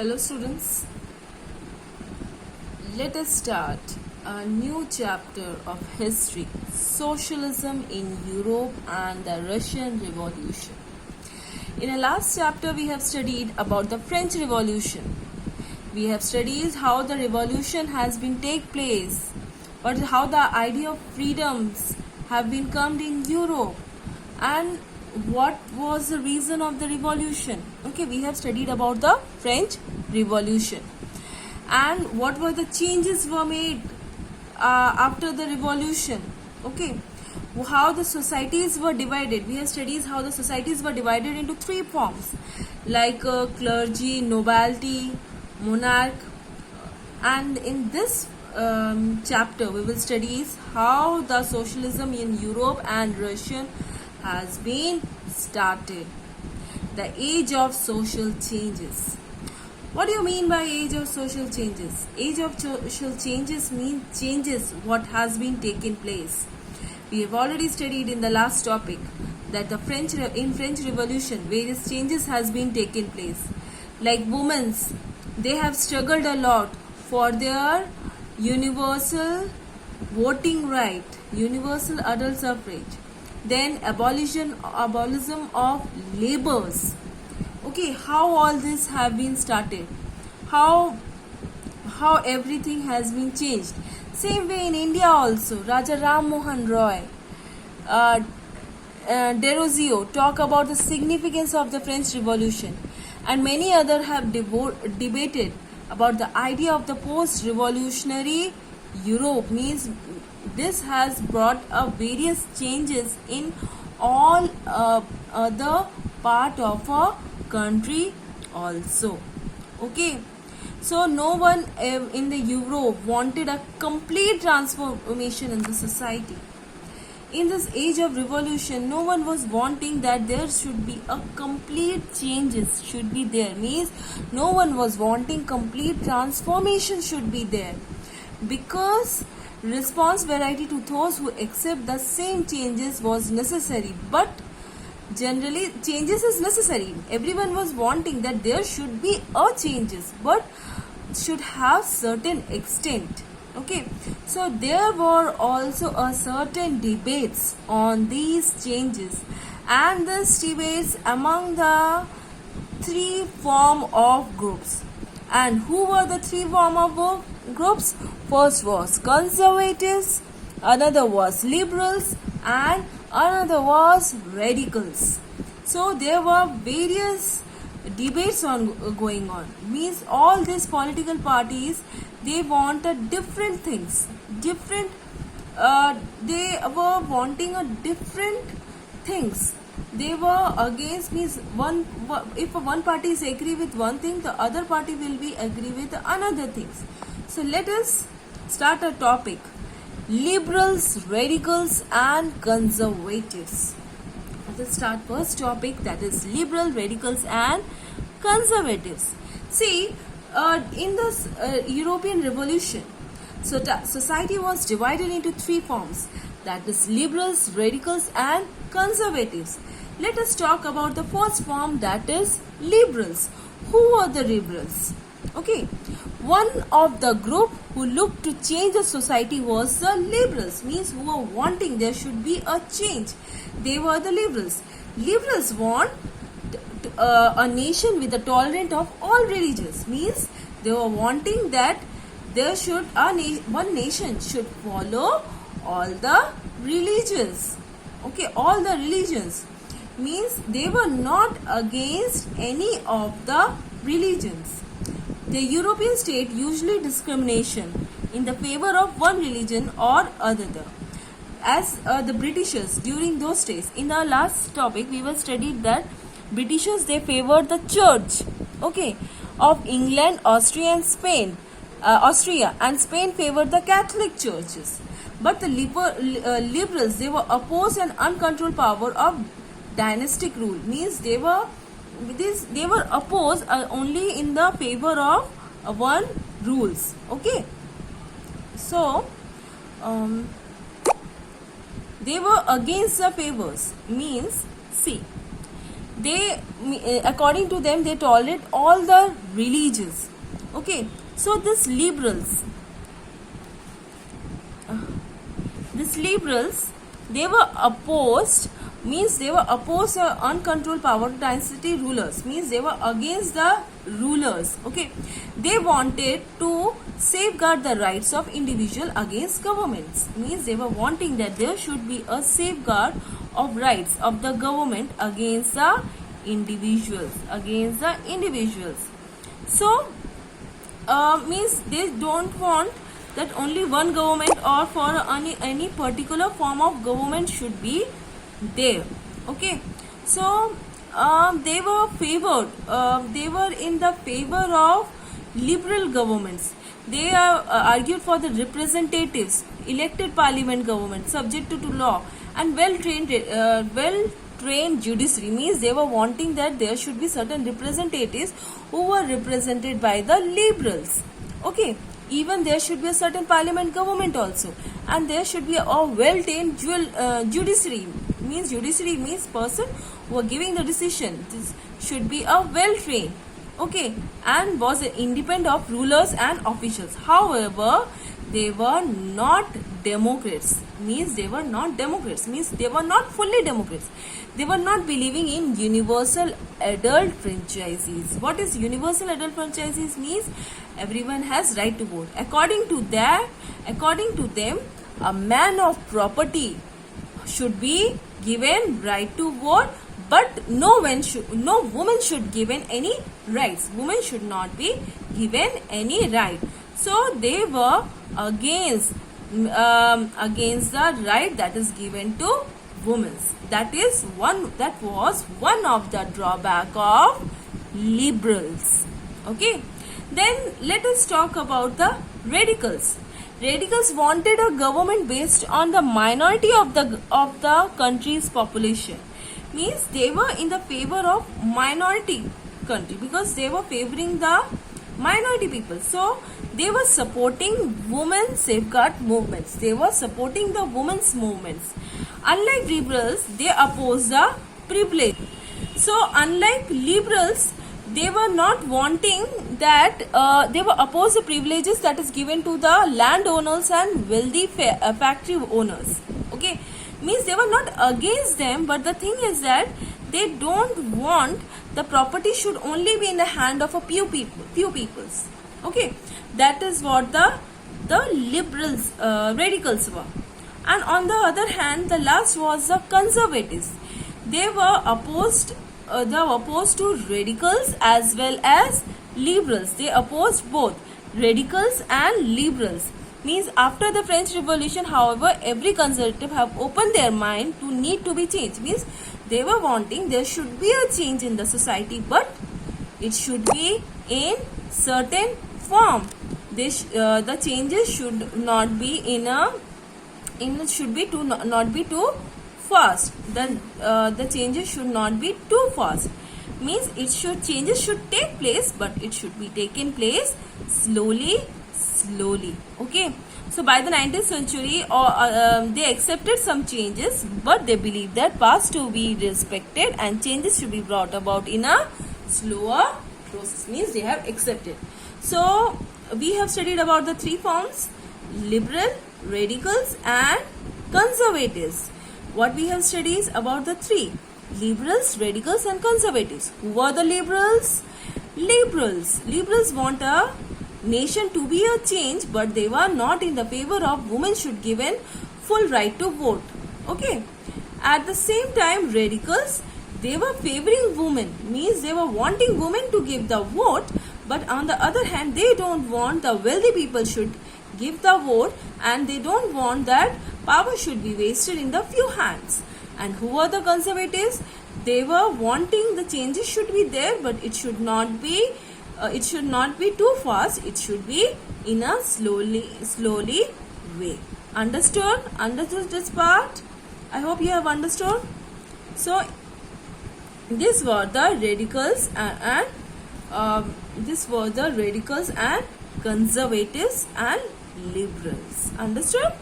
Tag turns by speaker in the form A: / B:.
A: Hello students, let us start a new chapter of history, socialism in Europe and the Russian Revolution. In the last chapter we have studied about the French Revolution. We have studied how the revolution has been take place, but how the idea of freedoms have been come in Europe and what was the reason of the revolution. Okay, we have studied about the French Revolution and what were the changes were made after the revolution. Okay, how the societies were divided. We have studied how the societies were divided into three forms like clergy, nobility, monarch, and in this chapter we will study how the socialism in Europe and Russia has been started. The age of social changes. What do you mean by age of social changes? Age of social changes means changes what has been taken place. We have already studied in the last topic that the French Revolution various changes has been taken place. Like women's, they have struggled a lot for their universal voting right, universal adult suffrage. Then abolition of labors. Okay, how all this have been started, how everything has been changed. Same way in India also, Raja Ram Mohan Roy, Derozio talk about the significance of the French Revolution, and many other have debated about the idea of the post-revolutionary Europe. Means this has brought up various changes in all other part of a country also. Okay, so no one in the Europe wanted a complete transformation in the society. In this age of revolution, no one was wanting that there should be a complete changes should be there. Means no one was wanting complete transformation should be there, because response variety to those who accept the same changes was necessary. But generally changes is necessary. Everyone was wanting that there should be a changes, but should have certain extent. Okay, so there were also a certain debates on these changes, and these debates among the three form of groups. And who were the three form of groups? First was conservatives, another was liberals, and another was radicals. So there were various debates going on. Means all these political parties, they wanted different things, different they were wanting a different things. They were against, means one, if one party is agree with one thing, the other party will be agree with another things. So let us start a topic: liberals, radicals, and conservatives. Let's start first topic, that is liberal, radicals, and conservatives. See, in this European Revolution, so society was divided into three forms, that is liberals, radicals, and conservatives. Let us talk about the first form, that is liberals. Who are the liberals? Okay, one of the group who looked to change the society was the liberals. Means who were wanting there should be a change. They were the liberals. Liberals want a nation with a tolerant of all religions. Means they were wanting that there should one nation should follow all the religions. Okay, all the religions. Means they were not against any of the religions. The European state usually discrimination in the favor of one religion or other. As the Britishers during those days, in our last topic we will study that Britishers, they favored the church, okay, of England, Austria, and Spain. Austria and Spain favored the Catholic churches. But the liberals, they were opposed an uncontrolled power of dynastic rule. Means they were opposed only in the favor of one rules. Okay, so they were against the favors. Means see, they, according to them, they tolerate all the religions. Okay, so this liberals, they were opposed, means they were opposed to uncontrolled power dynasty rulers, means they were against the rulers. Okay, they wanted to safeguard the rights of individual against governments, means they were wanting that there should be a safeguard of rights of the government against the individuals, so means they don't want that only one government or for any particular form of government should be there. Okay, so they were favored, they were in the favor of liberal governments. They argued for the representatives, elected parliament government subjected to law, and well-trained judiciary, means they were wanting that there should be certain representatives who were represented by the liberals. Okay, even there should be a certain parliament government also, and there should be a well-trained judiciary, means person who are giving the decision. This should be a well-trained. Okay, and was independent of rulers and officials. However, they were not democrats, means they were not fully democrats. They were not believing in universal adult franchises. What is universal adult franchises? Means everyone has right to vote. According to them, a man of property should be given right to vote, but no woman should given any rights. Women should not be given any right. So they were against the right that is given to women. That was one of the drawback of liberals. Okay, then let us talk about the radicals. Radicals wanted a government based on the minority of the country's population, means they were in the favor of minority country, because they were favoring the minority people. So they were supporting women safeguard movements, they were supporting the women's movements. Unlike liberals, they opposed the privilege. So unlike liberals, they were not wanting that, they were opposed the privileges that is given to the landowners and wealthy factory owners. Okay, means they were not against them, but the thing is that they don't want the property should only be in the hand of a few peoples. Okay, that is what the liberals, radicals were. And on the other hand, the last was the conservatives. They were opposed to radicals as well as liberals. They opposed both radicals and liberals. Means after the French Revolution, however, every conservative have opened their mind to need to be changed. Means they were wanting there should be a change in the society, but it should be in certain form. The changes should not be not be too fast. The changes should not be too fast. Means changes should take place, but it should be taken place slowly. Okay, so by the 19th century, they accepted some changes, but they believed that past to be respected and changes should be brought about in a slower process. Means they have accepted. So we have studied about the three forms: liberal, radicals and conservatives. What we have studied is about the three: liberals, radicals and conservatives. Who are the liberals? Liberals want a nation to be a change, but they were not in the favor of women should given full right to vote. Okay, at the same time, radicals, they were favoring women, means they were wanting women to give the vote, but on the other hand, they don't want the wealthy people should give the vote, and they don't want that power should be wasted in the few hands. And who are the conservatives? They were wanting the changes should be there, but it should not be too fast. It should be in a slowly way. Understood this part? I hope you have understood. So these were the radicals and conservatives and liberals. Understood?